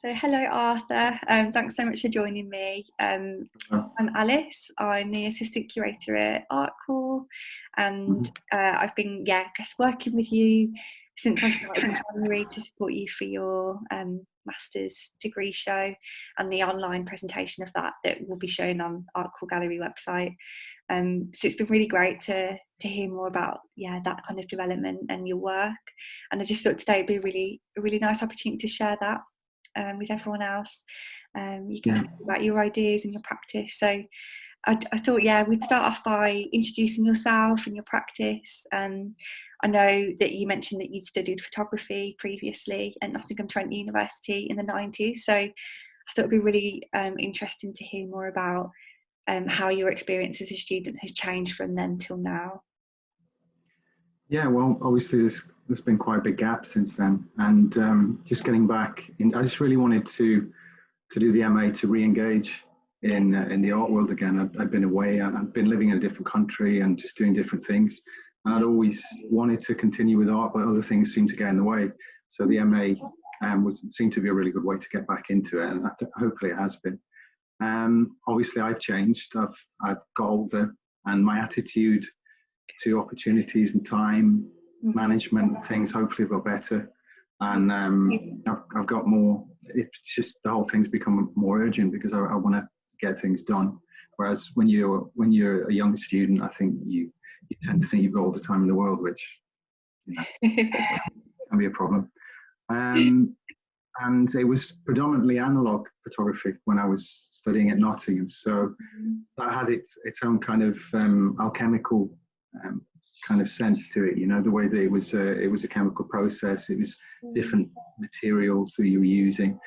So hello Arthur, thanks so much for joining me. I'm Alice, I'm the Assistant Curator at ArtCore, and I've been, working with you since I started in January to support you for your Master's degree show and the online presentation of that will be shown on ArtCore Gallery website. So it's been really great to hear more about that kind of development and your work, and I just thought today would be a really nice opportunity to share that with everyone else. You can talk about your ideas and your practice. So I thought, we'd start off by introducing yourself and your practice. I know that you mentioned that you'd studied photography previously at Nottingham-Trent University in the 90s. So I thought it'd be really interesting to hear more about how your experience as a student has changed from then till now. Yeah, well, obviously there's been quite a big gap since then, and just getting back in, I just really wanted to do the MA to re-engage in the art world again. I'd been away, and I'd been living in a different country and just doing different things, and I'd always wanted to continue with art, but other things seemed to get in the way. So the MA seemed to be a really good way to get back into it, and hopefully it has been. Obviously I've changed. I've got older, and my attitude to opportunities and time management and things hopefully got better, and I've got more. It's just the whole thing's become more urgent because I want to get things done, whereas when you're a young student, I think you tend to think you've got all the time in the world, which can be a problem. And it was predominantly analog photography when I was studying at Nottingham, so that had its own kind of alchemical kind of sense to it, the way that it was a chemical process. It was different materials that you were using,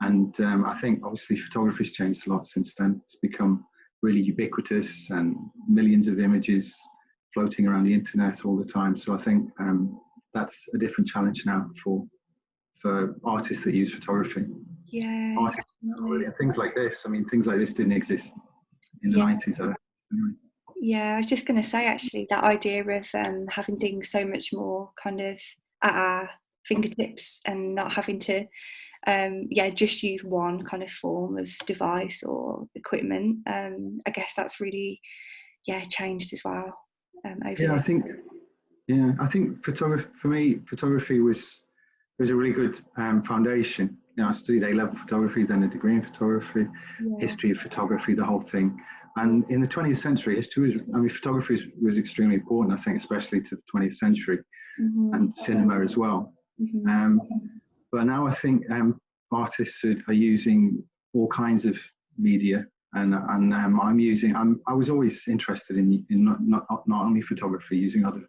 and I think obviously photography's changed a lot since then. It's become really ubiquitous and millions of images floating around the internet all the time. So I think that's a different challenge now for artists that use photography. Artists, and things like this. I mean, things like this didn't exist in the 90s. Yeah, I was just going to say, actually, that idea of having things so much more kind of at our fingertips and not having to just use one kind of form of device or equipment. I guess that's really changed as well over I think photography was a really good foundation. I studied A-level photography, then a degree in photography, history of photography, the whole thing. And in the 20th century, photography was extremely important, I think, especially to the 20th century, and cinema as well. But now I think artists are using all kinds of media, and I was always interested in not only photography, using other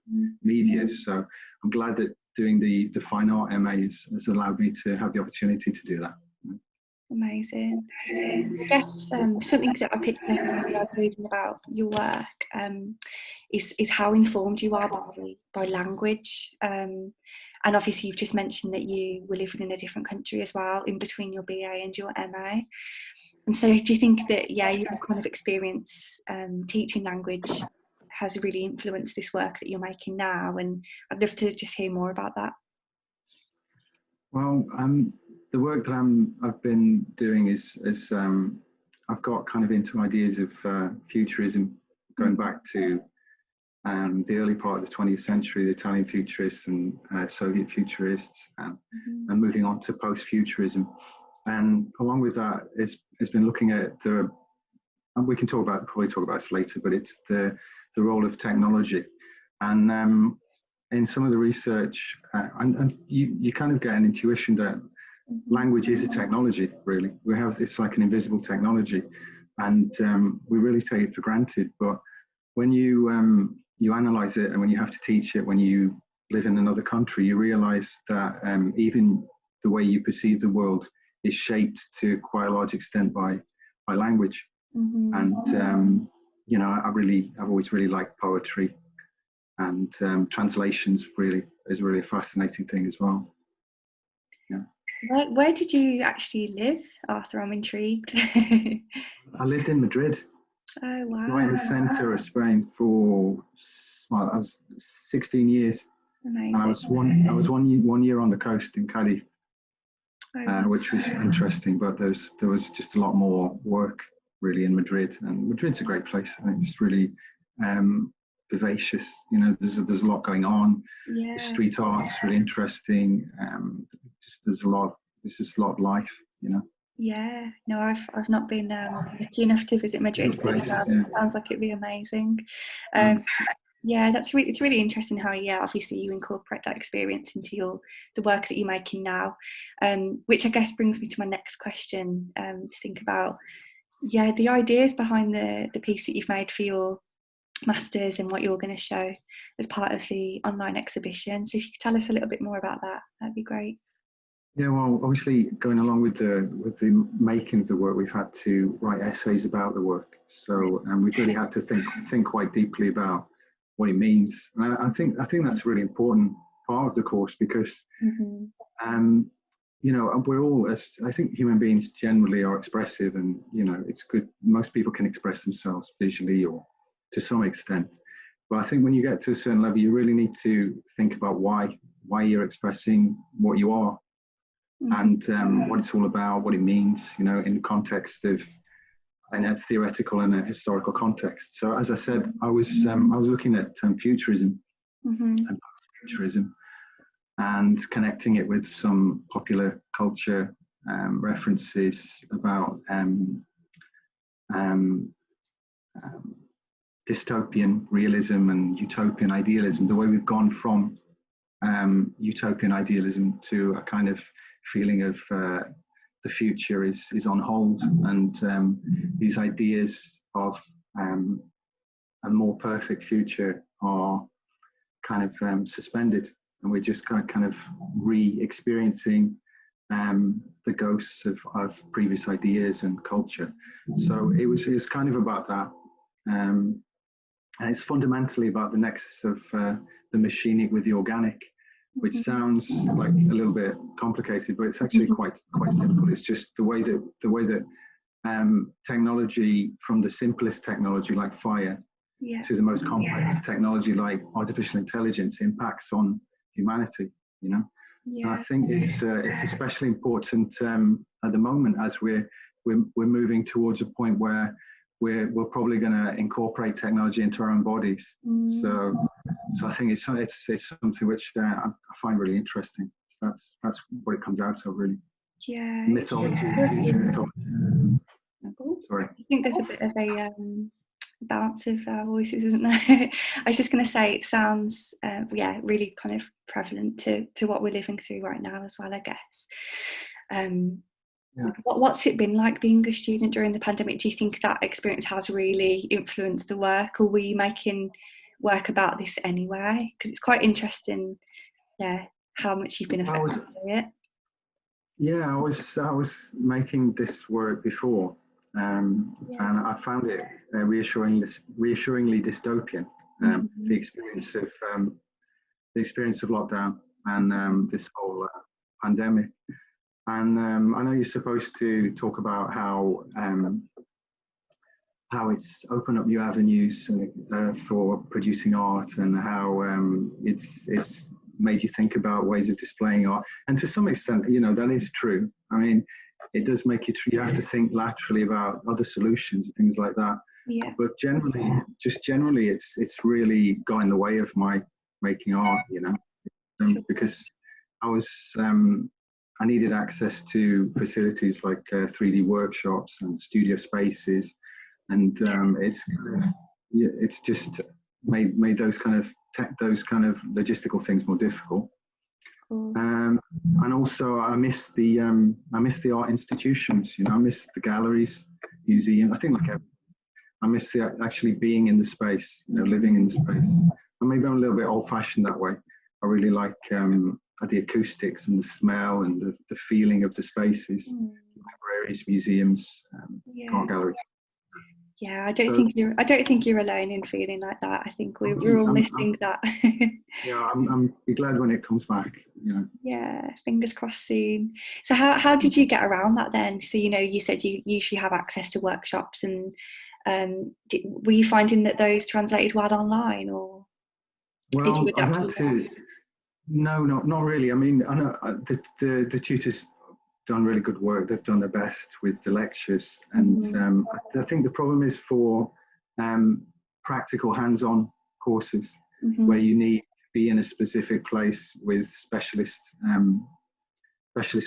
media. So I'm glad that doing the fine art MA has allowed me to have the opportunity to do that. Amazing. I guess something that I picked up when I was reading about your work is how informed you are by language. And obviously you've just mentioned that you were living in a different country as well in between your BA and your MA. And so do you think that, your kind of experience teaching language has really influenced this work that you're making now? And I'd love to just hear more about that. Well, the work that I've been doing is I've got kind of into ideas of futurism, going back to the early part of the 20th century, the Italian futurists and Soviet futurists, and moving on to post-futurism. And along with that, it's been looking at and we can probably talk about this later, but it's the role of technology. And in some of the research, and you kind of get an intuition that language is a technology, really. It's like an invisible technology, and we really take it for granted. But when you analyze it, and when you have to teach it, when you live in another country, you realize that even the way you perceive the world is shaped to quite a large extent by language. And I've always really liked poetry, and translations is really a fascinating thing as well. Where did you actually live, Arthur? I'm intrigued. I lived in Madrid. Oh wow! Right in the centre of Spain I was 16 years. Amazing. And I was one year on the coast in Cadiz. which was interesting. But there was just a lot more work really in Madrid, and Madrid's a great place. I think it's really vivacious. You know, there's a lot going on. Yeah. The street art's really interesting. Just there's a lot of life. You know. Yeah, no, I've not been lucky enough to visit Madrid, but it sounds like it'd be amazing. Yeah, it's really interesting how, yeah, obviously you incorporate that experience into the work that you're making now, which I guess brings me to my next question, to think about, yeah, the ideas behind the piece that you've made for your masters and what you're going to show as part of the online exhibition. So if you could tell us a little bit more about that, that'd be great. Yeah, well, obviously going along with the making of the work, we've had to write essays about the work. So, and we've really had to think quite deeply about what it means. And I think that's a really important part of the course because, you know, we're all, I think human beings generally are expressive, and you know, it's good. Most people can express themselves visually or to some extent. But I think when you get to a certain level, you really need to think about why you're expressing what you are. And what it's all about, what it means, you know, in the context of in a theoretical and a historical context. So, as I said, I was looking at futurism and futurism, and connecting it with some popular culture references about dystopian realism and utopian idealism. The way we've gone from utopian idealism to a kind of feeling of the future is on hold, and these ideas of a more perfect future are kind of suspended, and we're just kind of re-experiencing the ghosts of previous ideas and culture. So it was kind of about that, and it's fundamentally about the nexus of the machinic with the organic, which sounds like a little bit complicated, but it's actually quite simple. It's just the way that technology, from the simplest technology like fire to the most complex technology like artificial intelligence, impacts on humanity. You know, and I think it's especially important at the moment as we're moving towards a point where we're probably going to incorporate technology into our own bodies. So I think it's something which I find really interesting. So that's what it comes out of, really. Yeah. Mythology, future mythology. Sorry. I think there's a bit of a bounce of voices, isn't there? I was just going to say it sounds, really kind of prevalent to what we're living through right now as well, I guess. What's it been like being a student during the pandemic? Do you think that experience has really influenced the work, or were you making work about this anyway? Because it's quite interesting, how much you've been affected by it. Yeah, I was making this work before, and I found it reassuringly dystopian. The experience of lockdown and this whole pandemic. And I know you're supposed to talk about how it's opened up new avenues for producing art, and how it's made you think about ways of displaying art. And to some extent, you know, that is true. I mean, it does make you have to think laterally about other solutions and things like that. Yeah. But generally, it's really got in the way of my making art, you know, because I needed access to facilities like 3D workshops and studio spaces, and it's just made those kind of logistical things more difficult. And also, I miss the art institutions. You know, I miss the galleries, museum. I think I miss actually being in the space. You know, living in the space. And maybe I'm a little bit old-fashioned that way. I really like the acoustics and the smell and the feeling of the spaces, libraries, museums, art galleries. Yeah, I don't think you're alone in feeling like that. I think we're all missing that. Yeah, I'm glad when it comes back. You know. Yeah, fingers crossed soon. So how did you get around that then? So, you know, you said you usually have access to workshops, and were you finding that those translated well online, or did you adapt? No, not really. I mean, I know the tutors done really good work. They've done their best with the lectures, and I think the problem is for practical hands-on courses where you need to be in a specific place with specialist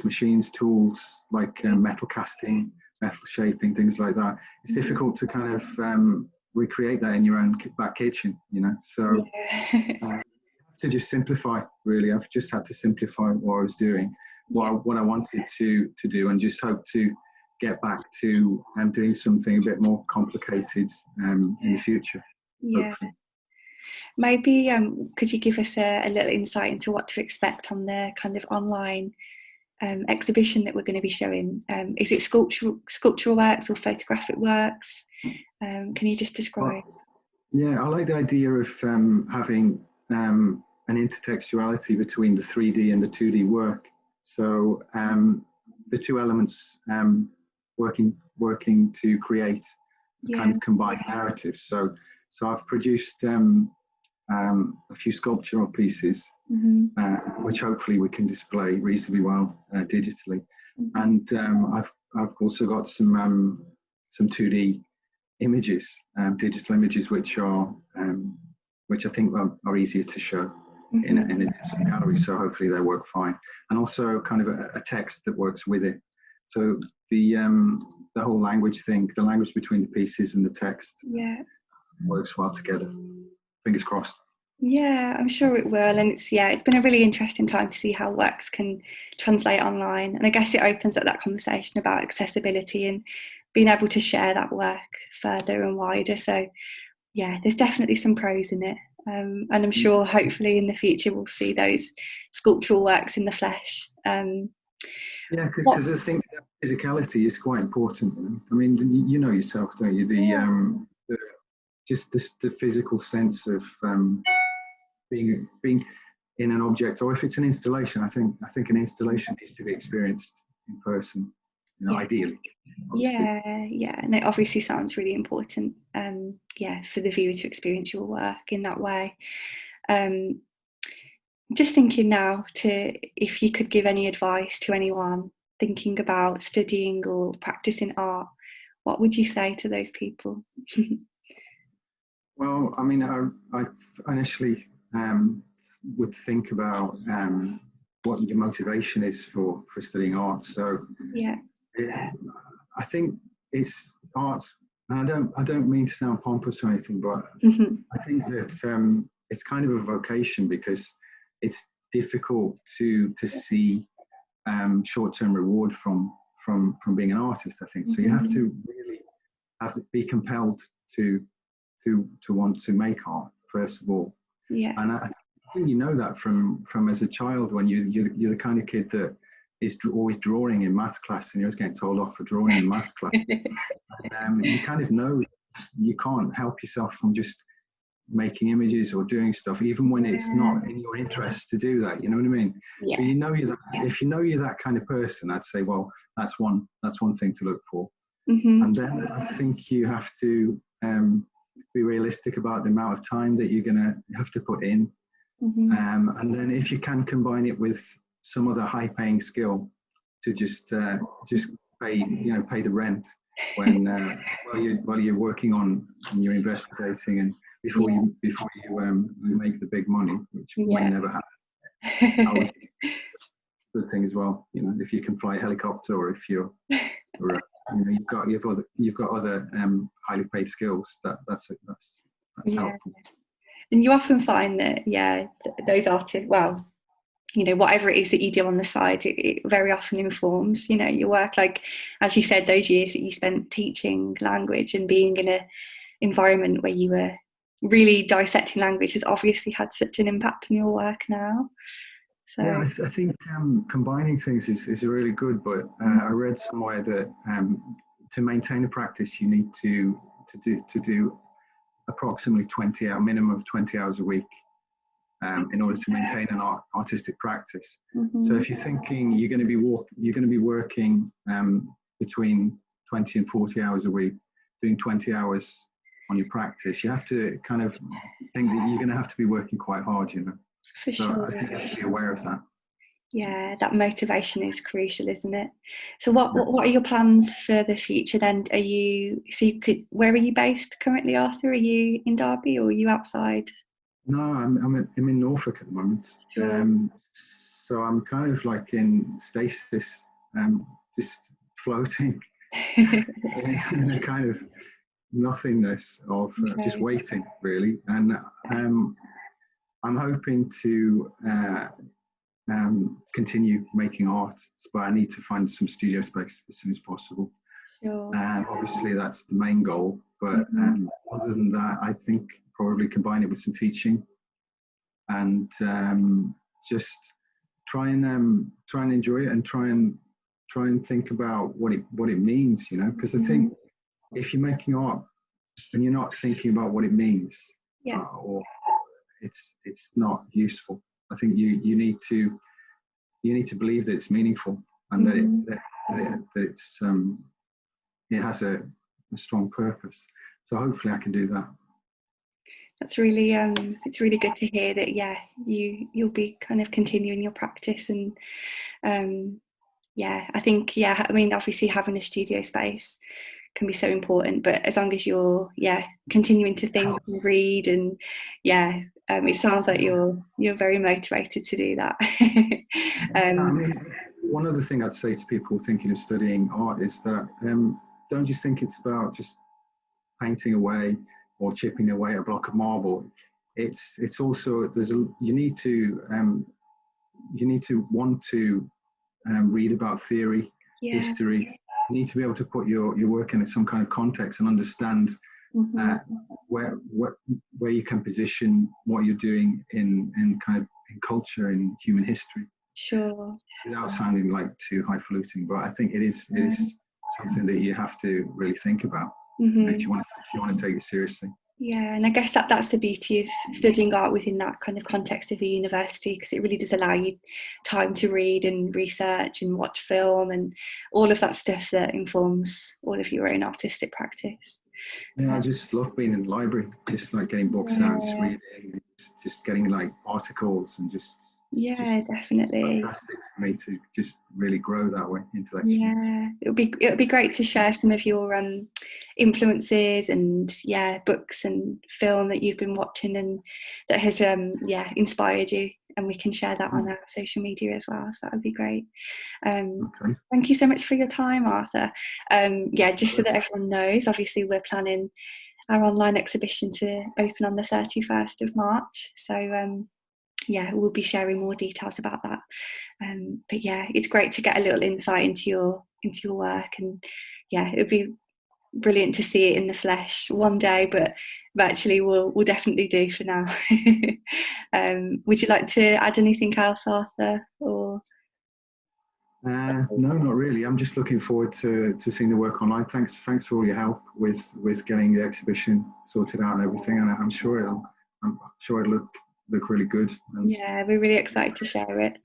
machines, tools like metal casting, metal shaping, things like that. It's difficult to kind of recreate that in your own back kitchen, so to just simplify, really. I've just had to simplify what I was doing, what I wanted to do, and just hope to get back to doing something a bit more complicated in the future, hopefully. Maybe could you give us a little insight into what to expect on the kind of online exhibition that we're going to be showing? Is it sculptural works or photographic works? Can you just describe? I like the idea of having an intertextuality between the 3D and the 2D work. So the two elements working to create a kind of combined narrative. So I've produced a few sculptural pieces, which hopefully we can display reasonably well digitally. And I've also got some 2D images, digital images, which I think are easier to show in a digital gallery. So hopefully they work fine. And also kind of a text that works with it. So the whole language thing, the language between the pieces and the text, works well together. Fingers crossed. Yeah, I'm sure it will. And it's been a really interesting time to see how works can translate online. And I guess it opens up that conversation about accessibility and being able to share that work further and wider. So there's definitely some pros in it. And I'm sure hopefully in the future we'll see those sculptural works in the flesh. Because I think physicality is quite important. I mean, you know yourself, don't you? Just the physical sense of being in an object, or if it's an installation, I think an installation needs to be experienced in person, ideally. Obviously. And it obviously sounds really important. For the viewer to experience your work in that way. Just thinking now, if you could give any advice to anyone thinking about studying or practicing art, what would you say to those people? Well, I mean, I initially would think about what your motivation is for studying art. So I think it's arts, and I don't mean to sound pompous or anything, but I think that it's kind of a vocation, because it's difficult to see short-term reward from being an artist, I think. So you have to really be compelled to want to make art, first of all. And I think you know that from as a child, when you're the kind of kid that is always drawing in math class, and you're always getting told off for drawing in math class. And you kind of know you can't help yourself from just making images or doing stuff, even when it's not in your interest to do that. You know what I mean? So if you know you're that kind of person, I'd say, well, that's one thing to look for. And then I think you have to be realistic about the amount of time that you're going to have to put in. And then if you can combine it with some other high-paying skill to just pay the rent when while you're working on and you're investigating, and before you make the big money, which may never happen. Good thing as well, if you can fly a helicopter, or if you've got other highly paid skills, that's helpful. And you often find that those artists, whatever it is that you do on the side, it very often informs your work. Like, as you said, those years that you spent teaching language and being in an environment where you were really dissecting language has obviously had such an impact on your work now. So I think combining things is really good, but I read somewhere that to maintain a practice you need to do approximately minimum of 20 hours a week in order to maintain an artistic practice. So if you're thinking you're going to be working between 20 and 40 hours a week, doing 20 hours on your practice, you have to kind of think that you're going to have to be working quite hard, For sure. I think you have to be aware of that. Yeah, that motivation is crucial, isn't it? So what are your plans for the future then? Where are you based currently, Arthur? Are you in Derby or are you outside? No, I'm in Norfolk at the moment. Sure. So I'm kind of like in stasis, just floating in a kind of nothingness of just Okay. waiting, really. And I'm hoping to continue making art, but I need to find some studio space as soon as possible. Sure. Obviously, that's the main goal. But Mhm. other than that, I think probably combine it with some teaching and just try and enjoy it and try and think about what it means, you know. Because I think if you're making art and you're not thinking about what it means, Yeah. or it's not useful. I think you need to believe that it's meaningful and Mhm. it has a strong purpose. So hopefully I can do that. That's really it's really good to hear that. Yeah, you'll be kind of continuing your practice, and yeah, I think, yeah, I mean, obviously having a studio space can be so important, but as long as you're, yeah, continuing to think and read, and yeah, it sounds like you're very motivated to do that. I um, mean, one other thing I'd say to people thinking of studying art is that don't just think it's about just painting away or chipping away a block of marble. It's also you need to want to read about theory, yeah. history. You need to be able to put your work in some kind of context and understand Hmm. uh, where you can position what you're doing in kind of in culture, in human history, Sure. without sounding like too highfalutin. But I think it is something that you have to really think about if Hmm. you want to take it seriously. Yeah, and I guess that's the beauty of studying art within that kind of context of the university, because it really does allow you time to read and research and watch film and all of that stuff that informs all of your own artistic practice. Yeah, I just love being in the library, just like getting books out, just Yeah, reading, just getting like articles and just yeah, definitely. fantastic for me to just really grow that way intellectually. Yeah, it would be great to share some of your influences and, yeah, books and film that you've been watching and that has yeah, inspired you, and we can share that on our social media as well. So that would be great. Okay. Thank you so much for your time, Arthur. Yeah, just so that everyone knows, obviously we're planning our online exhibition to open on the 31st of March. So yeah, we'll be sharing more details about that. But yeah, it's great to get a little insight into your work, and yeah, it would be brilliant to see it in the flesh one day, but virtually we'll definitely do for now. Would you like to add anything else, Arthur? Or No, not really. I'm just looking forward to seeing the work online. Thanks for all your help with getting the exhibition sorted out and everything. And I'm sure it'll look really good. And yeah, we're really excited to share it.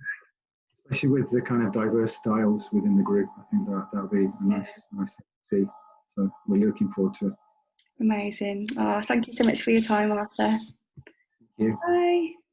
especially with the kind of diverse styles within the group, I think that'll be a nice thing to see. So we're looking forward to it. Amazing. Oh, thank you so much for your time, Arthur. Thank you. Bye.